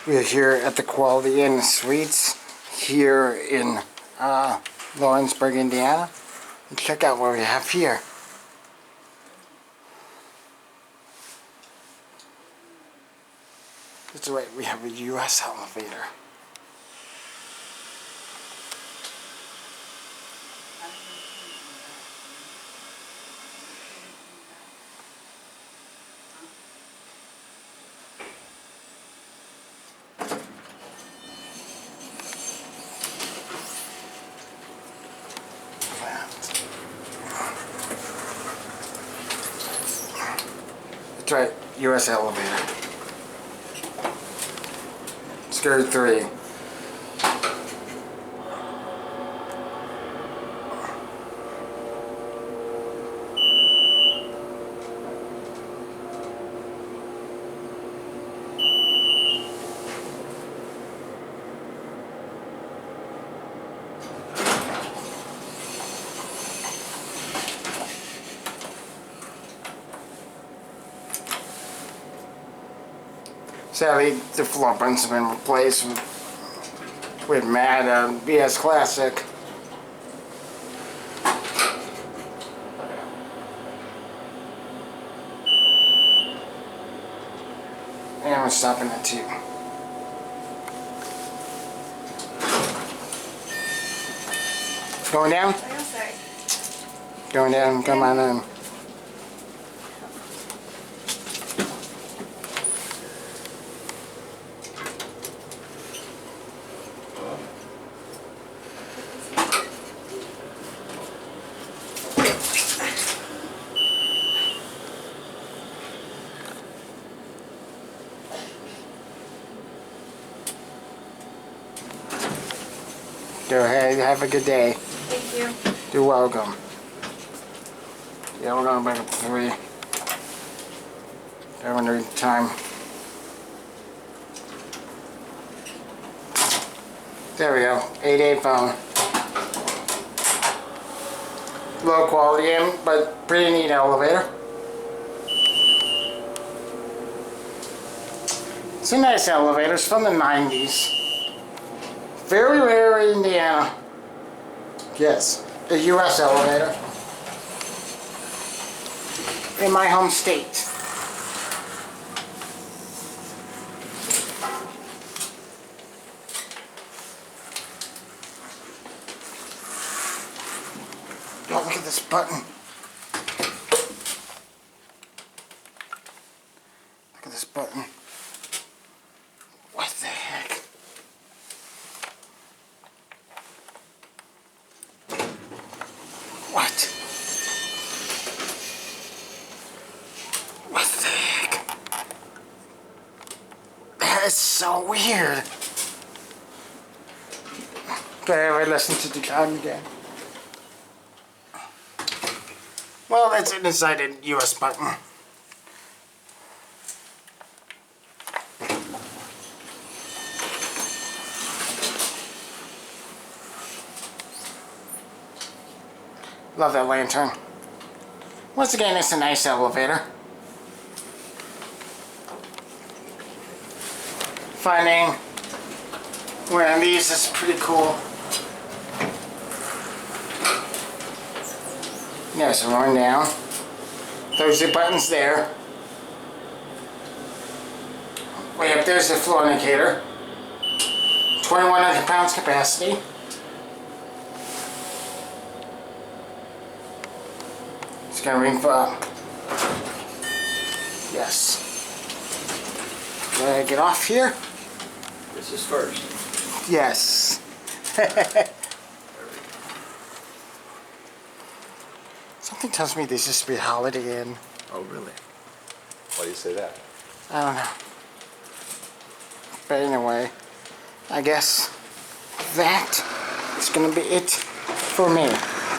We're here at the Quality Inn Suites here in Lawrenceburg, Indiana. And check out what we have here. That's right, we have a US elevator. That's right, US elevator. Skirt 3. Sadly, the floorboards have been replaced with matte BS Classic. And we're stopping at 2. Going down? Going down, come on in. Go ahead, have a good day. Thank you. You're welcome. Yeah, we're gonna bring up 3. Every time. There we go. 8 phone. Low quality in, but pretty neat elevator. It's a nice elevator. It's from the 90s. Very rare in Indiana. Yes, a US elevator. In my home state. Oh, look at this button. Look at this button. What the heck? What? What the heck? That is so weird. Okay, I listen to the time again. Well, that's an inside a US button. Love that lantern. Once again, it's a nice elevator. Finding one of these is pretty cool. Yeah, so going down. There's the buttons there. Way up there's the floor indicator. 2,100 pounds capacity. It's gonna ring for up. Yes. Can I get off here? This is first. Yes. Something tells me this used to be a Holiday Inn. Oh, really? Why do you say that? I don't know. But anyway, I guess that is gonna be it for me.